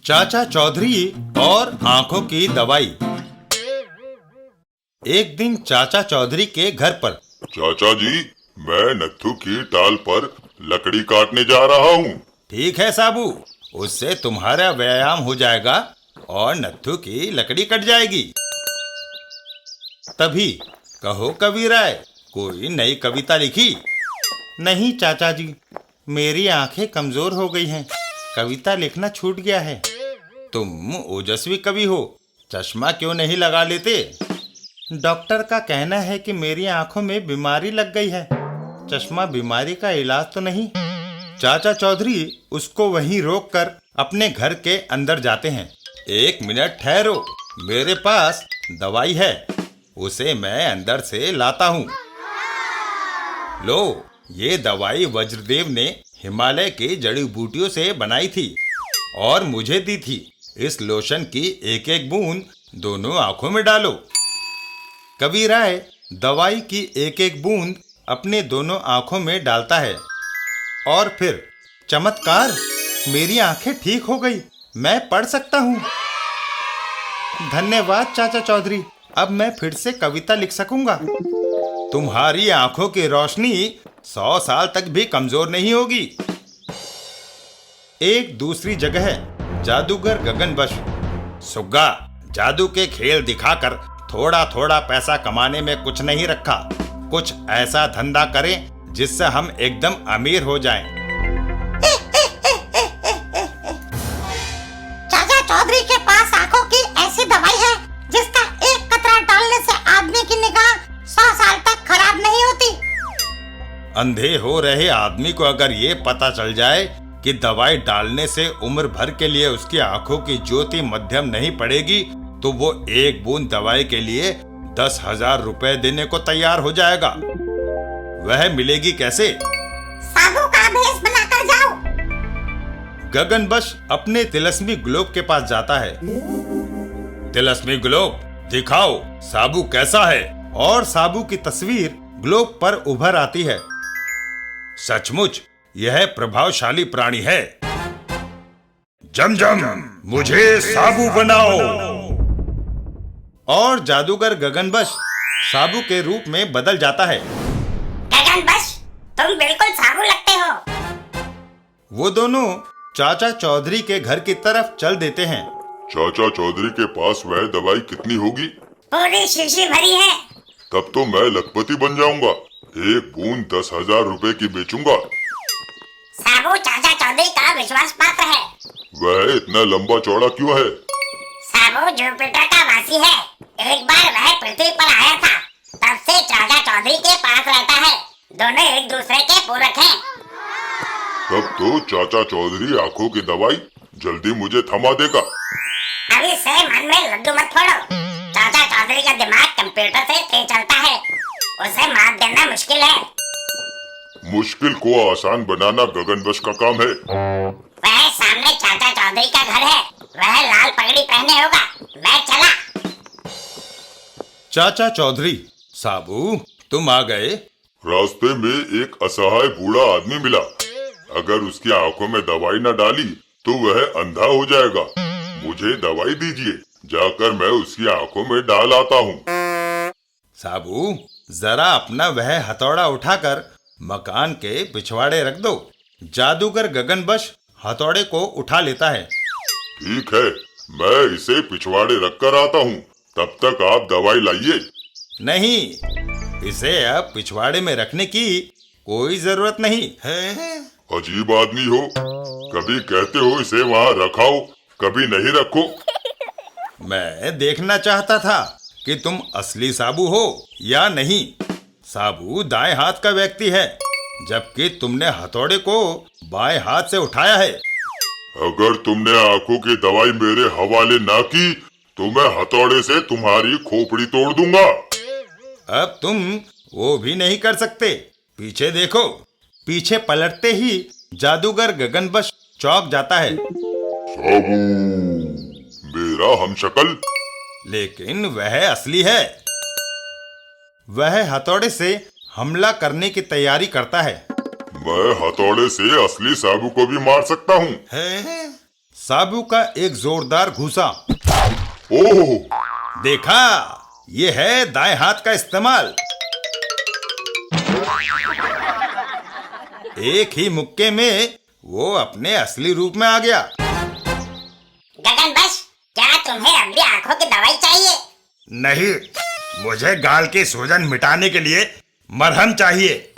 चाचा चौधरी और आंखों की दवाई। एक दिन चाचा चौधरी के घर पर। चाचा जी, मैं नत्थू की टाल पर लकड़ी काटने जा रहा हूँ। ठीक है साबू, उससे तुम्हारा व्यायाम हो जाएगा और नत्थू की लकड़ी कट जाएगी। तभी कहो कबीराय, कोई नई कविता लिखी? नहीं चाचा जी, मेरी आंखें कमजोर हो गई हैं, कविता लिखना छूट गया है। तुम ओजस्वी कवि हो, चश्मा क्यों नहीं लगा लेते? डॉक्टर का कहना है कि मेरी आंखों में बीमारी लग गई है, चश्मा बीमारी का इलाज तो नहीं। चाचा चौधरी उसको वहीं रोककर अपने घर के अंदर जाते हैं। एक मिनट ठहरो, मेरे पास दवाई है, उसे मैं अंदर से लाता हूँ। लो, ये दवाई वज्रदेव ने हिमालय की जड़ी बूटियों से बनाई थी और मुझे दी थी। इस लोशन की एक एक बूंद दोनों आंखों में डालो। कबीराय दवाई की एक एक बूंद अपने दोनों आंखों में डालता है और फिर चमत्कार, मेरी आंखें ठीक हो गई, मैं पढ़ सकता हूँ। धन्यवाद चाचा चौधरी, अब मैं फिर से कविता लिख सकूंगा। तुम्हारी आंखों की रोशनी 100 साल तक भी कमजोर नहीं होगी। एक दूसरी जगह है, जादूगर गगनबश। सुग्गा, जादू के खेल दिखाकर थोड़ा थोड़ा पैसा कमाने में कुछ नहीं रखा। कुछ ऐसा धंधा करें जिससे हम एकदम अमीर हो जाएं। चाचा चौधरी के पास आंखों की ऐसी दवाई है जिसका एक कतरा डालने से आदमी की निगाह 100 साल तक खराब नहीं होती। अंधे हो रहे आदमी को अगर ये पता चल जाए कि दवाई डालने से उम्र भर के लिए उसकी आंखों की ज्योति मध्यम नहीं पड़ेगी, तो वो एक बूंद दवाई के लिए 10,000 रुपए देने को तैयार हो जाएगा। वह मिलेगी कैसे? साधु का भेष बनाकर जाओ। गगनबश अपने तिलस्मी ग्लोब के पास जाता है। तिलस्मी ग्लोब, दिखाओ साबू कैसा है। और साबू की तस्वीर ग्लोब पर उभर आती है। सचमुच यह प्रभावशाली प्राणी है। जम जम, मुझे साबू बनाओ। और जादूगर गगनबश साबू के रूप में बदल जाता है। गगनबश, तुम बिल्कुल साबु लगते हो। वो दोनों चाचा चौधरी के घर की तरफ चल देते हैं। चाचा चौधरी के पास वह दवाई कितनी होगी? पूरी शीशी भरी है। तब तो मैं लखपति बन जाऊंगा। एक बूंद 10,000 रुपए की बेचूंगा। साबु चाचा चौधरी का विश्वास पात्र है। वह इतना लंबा चौड़ा क्यों है? साबु जुपिटर का वासी है। एक बार वह पृथ्वी पर आया था, तब से चाचा चौधरी के पास रहता है। दोनों एक दूसरे के पूरक हैं। तब तो चाचा चौधरी आंखों की दवाई जल्दी मुझे थमा देगा। अभी से मन में लड्डू मत फोड़ो। चाचा चौधरी का दिमाग कंप्यूटर से तेज चलता है, उसे मात देना मुश्किल है। मुश्किल को आसान बनाना गगनबश का काम है। वह सामने चाचा चौधरी का घर है, वह लाल पगड़ी पहने होगा। मैं चला। चाचा चौधरी, साबू तुम आ गए। रास्ते में एक असहाय बूढ़ा आदमी मिला। अगर उसकी आंखों में दवाई न डाली तो वह अंधा हो जाएगा। मुझे दवाई दीजिए, जाकर मैं उसकी आंखों में डाल आता हूँ। साबू, जरा अपना वह हथौड़ा उठाकर मकान के पिछवाड़े रख दो। जादूगर गगनबश हथौड़े को उठा लेता है। ठीक है, मैं इसे पिछवाड़े रख कर आता हूँ। तब तक आप दवाई लाइए। नहीं, इसे अब पिछवाड़े में रखने की कोई जरूरत नहीं है। अजीब आदमी हो, कभी कहते हो इसे वहाँ रखाओ, कभी नहीं रखो। मैं देखना चाहता था कि तुम असली साबू हो या नहीं। साबू दाएं हाथ का व्यक्ति है, जबकि तुमने हथौड़े को बाएं हाथ से उठाया है। अगर तुमने आंखों की दवाई मेरे हवाले ना की तो मैं हथौड़े से तुम्हारी खोपड़ी तोड़ दूंगा। अब तुम वो भी नहीं कर सकते। पीछे देखो। पीछे पलटते ही जादूगर गगनबश चौंक जाता है। साबू, मेरा हमशक्ल। लेकिन वह असली है। वह हथौड़े से हमला करने की तैयारी करता है। मैं हथौड़े से असली साबू को भी मार सकता हूँ। साबू का एक जोरदार घूसा। ओह, देखा, ये है दाएं हाथ का इस्तेमाल। एक ही मुक्के में वो अपने असली रूप में आ गया। गगन बस, क्या तुम्हें अब भी आंखों की दवाई चाहिए? नहीं, मुझे गाल की सूजन मिटाने के लिए मरहम चाहिए।